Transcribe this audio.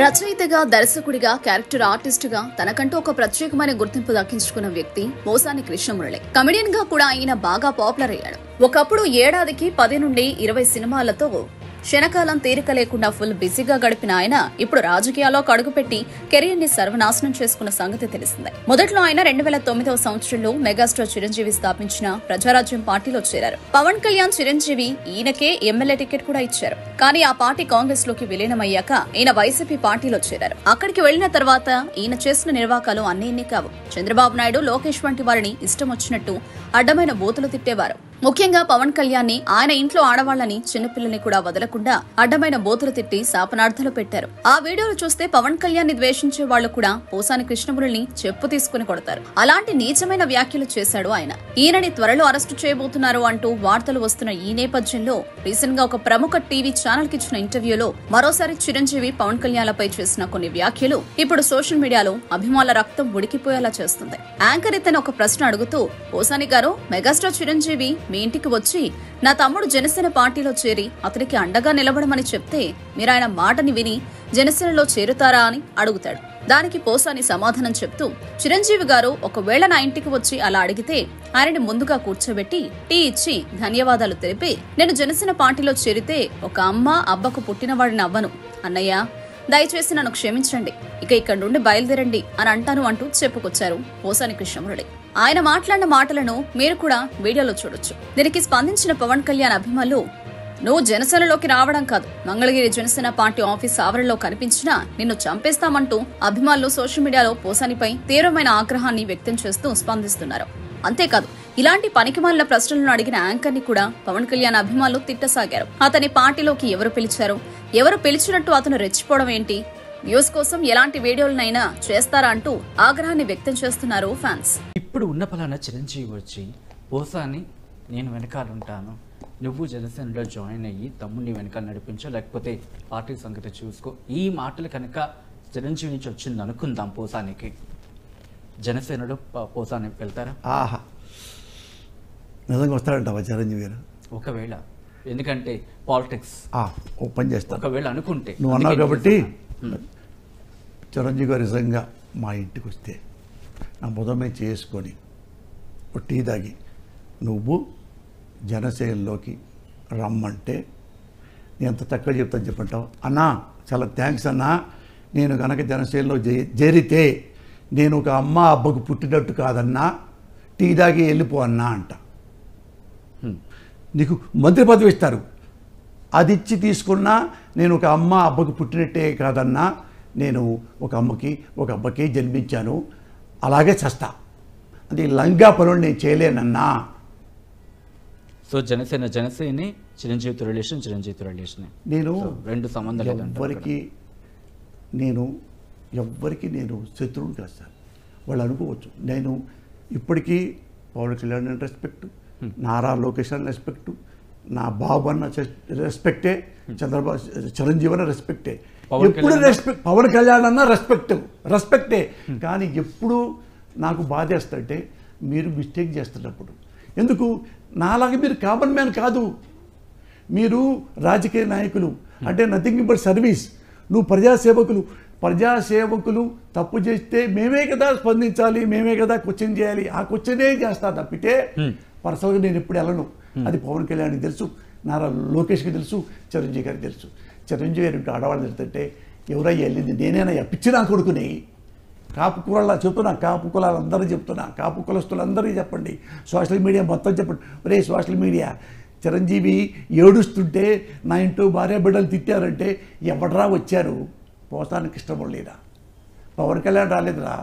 రచయితగా, దర్శకుడిగా, క్యారెక్టర్ ఆర్టిస్టుగా తనకంటూ ఒక ప్రత్యేకమైన గుర్తింపు దక్కించుకున్న వ్యక్తి పోసాని కృష్ణమురళి. కమెడియన్ గా కూడా ఆయన బాగా పాపులర్ అయ్యాడు. ఒకప్పుడు ఏడాదికి 10 నుండి 20 సినిమాలతో క్షణకాలం తీరిక లేకుండా ఫుల్ బిజీగా గడిపిన ఆయన ఇప్పుడు రాజకీయాల్లో కడుగుపెట్టి కెరీర్ ని సర్వనాశనం చేసుకున్న సంగతి తెలిసిందే. మొదట్లో ఆయన 2009వ సంవత్సరంలో మెగాస్టార్ చిరంజీవి స్థాపించిన ప్రజారాజ్యం పార్టీలో చేరారు. పవన్ కళ్యాణ్, చిరంజీవి ఈయనకే ఎమ్మెల్యే టికెట్ కూడా ఇచ్చారు. కానీ ఆ పార్టీ కాంగ్రెస్ లోకి విలీనమయ్యాక ఈయన వైసీపీ పార్టీలో చేరారు. అక్కడికి వెళ్లిన తర్వాత ఈయన చేసిన నిర్వాకాలు అన్నీ కావు. చంద్రబాబు నాయుడు, లోకేష్ వంటి వారిని ఇష్టం వచ్చినట్టు అడ్డమైన బూతులు తిట్టేవారు. ముఖ్యంగా పవన్ కళ్యాణ్ ని, ఆయన ఇంట్లో ఆడవాళ్లని, చిన్నపిల్లని కూడా వదలకుండా అడ్డమైన బూతులు తిట్టి శాపనార్థాలు పెట్టారు. ఆ వీడియోలు చూస్తే పవన్ కళ్యాణ్ ని ద్వేషించే వాళ్లు కూడా పోసాని కృష్ణమురళిని చెప్పు తీసుకుని కొడతారు. అలాంటి నీచమైన వ్యాఖ్యలు చేశాడు ఆయన. ఈయనని త్వరలో అరెస్టు చేయబోతున్నారు అంటూ వార్తలు వస్తున్న ఈ నేపథ్యంలో రీసెంట్ గా ఒక ప్రముఖ టీవీ ఛానల్ కి ఇచ్చిన ఇంటర్వ్యూలో మరోసారి చిరంజీవి, పవన్ కళ్యాణ్లపై చేసిన కొన్ని వ్యాఖ్యలు ఇప్పుడు సోషల్ మీడియాలో అభిమానుల రక్తం ఉడికిపోయేలా చేస్తుంది. యాంకర్ ఇతను ఒక ప్రశ్న అడుగుతూ, పోసాని గారు, మెగాస్టార్ చిరంజీవి మీ ఇంటికి వచ్చి నా తమ్ముడు జనసేన పార్టీలో చేరి అతనికి అండగా నిలబడమని చెప్తే మీరు ఆయన మాటని విని జనసేనలో చేరుతారా అని అడుగుతాడు. దానికి పోసాని సమాధానం చెప్తూ, చిరంజీవి గారు ఒకవేళ నా ఇంటికి వచ్చి అలా అడిగితే ఆయనని ముందుగా కూర్చోబెట్టి టీ ఇచ్చి ధన్యవాదాలు తెలిపి నేను జనసేన పార్టీలో చేరితే ఒక అమ్మ అబ్బకు పుట్టినవాడిని అవ్వను అన్నయ్య, దయచేసి నన్ను క్షమించండి, ఇక ఇక్కడ నుండి బయలుదేరండి అని అంటాను అంటూ చెప్పుకొచ్చారు పోసాని కృష్ణమురళి. ఆయన మాట్లాడిన మాటలను మీరు కూడా వీడియోలో చూడొచ్చు. దీనికి స్పందించిన పవన్ కళ్యాణ్ అభిమానులు, నువ్వు జనసేనలోకి రావడం కాదు, మంగళగిరి జనసేన పార్టీ ఆఫీస్ ఆవరణలో కనిపించినా నిన్ను చంపేస్తామంటూ అభిమానులు సోషల్ మీడియాలో పోసానిపై తీవ్రమైన ఆగ్రహాన్ని వ్యక్తం చేస్తూ స్పందిస్తున్నారు. అంతేకాదు, ఇలాంటి పనికిమాలిన ప్రశ్నలను అడిగిన యాంకర్ ని కూడా పవన్ కళ్యాణ్ అభిమానులు తిట్టసాగారు. అతని పార్టీలోకి ఎవరు పిలిచారు, ఎవరు పిలిచినట్టు అతను రెచ్చిపోవడం ఏంటి, వ్యూస్ కోసం ఎలాంటి వీడియోలనైనా చేస్తారా అంటూ ఆగ్రహాన్ని వ్యక్తం చేస్తున్నారు ఫ్యాన్స్. ఇప్పుడు ఉన్న పలానా చిరంజీవి వచ్చి పోసాని నేను వెనకాలంటాను, నువ్వు జనసేనలో జాయిన్ అయ్యి తమ్ముడిని వెనకాల నడిపించో, లేకపోతే పార్టీ సంగతి చూసుకో, ఈ మాటలు కనుక చిరంజీవి నుంచి వచ్చింది అనుకుందాం, పోసానికి జనసేనలో పోసాని వెళ్తారా? ఆహా, నిజంగా వస్తాడంటావా చిరంజీవి గారు? ఒకవేళ, ఎందుకంటే పాలిటిక్స్ ఓపెన్ చేస్తా, ఒకవేళ అనుకుంటే నువ్వు అన్నావు కాబట్టి చిరంజీవి గారు నిజంగా మా ఇంటికి వస్తే నా బుధమే చేసుకొని ఒక టీ తాగి నువ్వు జనసేనలోకి రమ్మంటే నేను ఎంత తక్కువ చెప్తాను చెప్పంటావు? అన్నా చాలా థ్యాంక్స్ అన్నా, నేను కనుక జనసేనలో చేరితే నేను ఒక అమ్మ అబ్బకు పుట్టినట్టు కాదన్నా, టీ తాగి వెళ్ళిపో అన్నా అంట. నీకు మంత్రి పదవి ఇస్తారు, అది ఇచ్చి తీసుకున్నా నేను ఒక అమ్మ అబ్బకు పుట్టినట్టే కాదన్నా, నేను ఒక అమ్మకి ఒక అబ్బకి జన్మించాను, అలాగే చస్తా, అది లంగా పనులు నేను చేయలేనన్నా. సో జనసేన చిరంజీవితో రిలేషన్ నేను రెండు సంబంధాలు ఎవ్వరికి నేను శత్రువుని కాదు సార్. వాళ్ళు అనుకోవచ్చు నేను ఇప్పటికీ పవన్ కళ్యాణ్ అని రెస్పెక్ట్, నారా లోకేష్ అని రెస్పెక్ట్, నా బాబు అన్న రెస్పెక్టే, చిరంజీవి అన్న రెస్పెక్టే, ఎప్పుడు రెస్పెక్ట్, పవన్ కళ్యాణ్ అన్న రెస్పెక్టే. కానీ ఎప్పుడు నాకు బాధేస్తుంటే మీరు మిస్టేక్ చేస్తున్నప్పుడు. ఎందుకు నాలాగా మీరు కామన్ మ్యాన్ కాదు, మీరు రాజకీయ నాయకులు, అంటే నథింగ్ బట్ సర్వీస్. నువ్వు ప్రజాసేవకులు తప్పు చేస్తే మేమే కదా స్పందించాలి, మేమే కదా క్వశ్చన్ చేయాలి. ఆ క్వశ్చనే చేస్తా తప్పితే పర్సనల్గా నేను ఎప్పుడు వెళ్ళను. అది పవన్ కళ్యాణ్కి తెలుసు, నారా లోకేష్కి తెలుసు, చిరంజీవి గారికి తెలుసు. చిరంజీవి గారి ఆడవాళ్ళు తెలుస్తుంటే ఎవరయ్యా వెళ్ళింది, నేనేనా పిచ్చి నా కొడుకుని. కాపు కులాల చెప్తున్నా, కాపు కులాలందరూ చెప్తున్నా, కాపు కులస్తులందరికీ చెప్పండి, సోషల్ మీడియా మొత్తం చెప్పండి. ఒరే సోషల్ మీడియా, చిరంజీవి ఏడుస్తుంటే నా ఇంట్లో భార్య బిడ్డలు తిట్టారంటే ఎవడరా వచ్చారు? పోసాని కృష్ణమురళిరా, పవన్ కళ్యాణ్ రాలేదురా.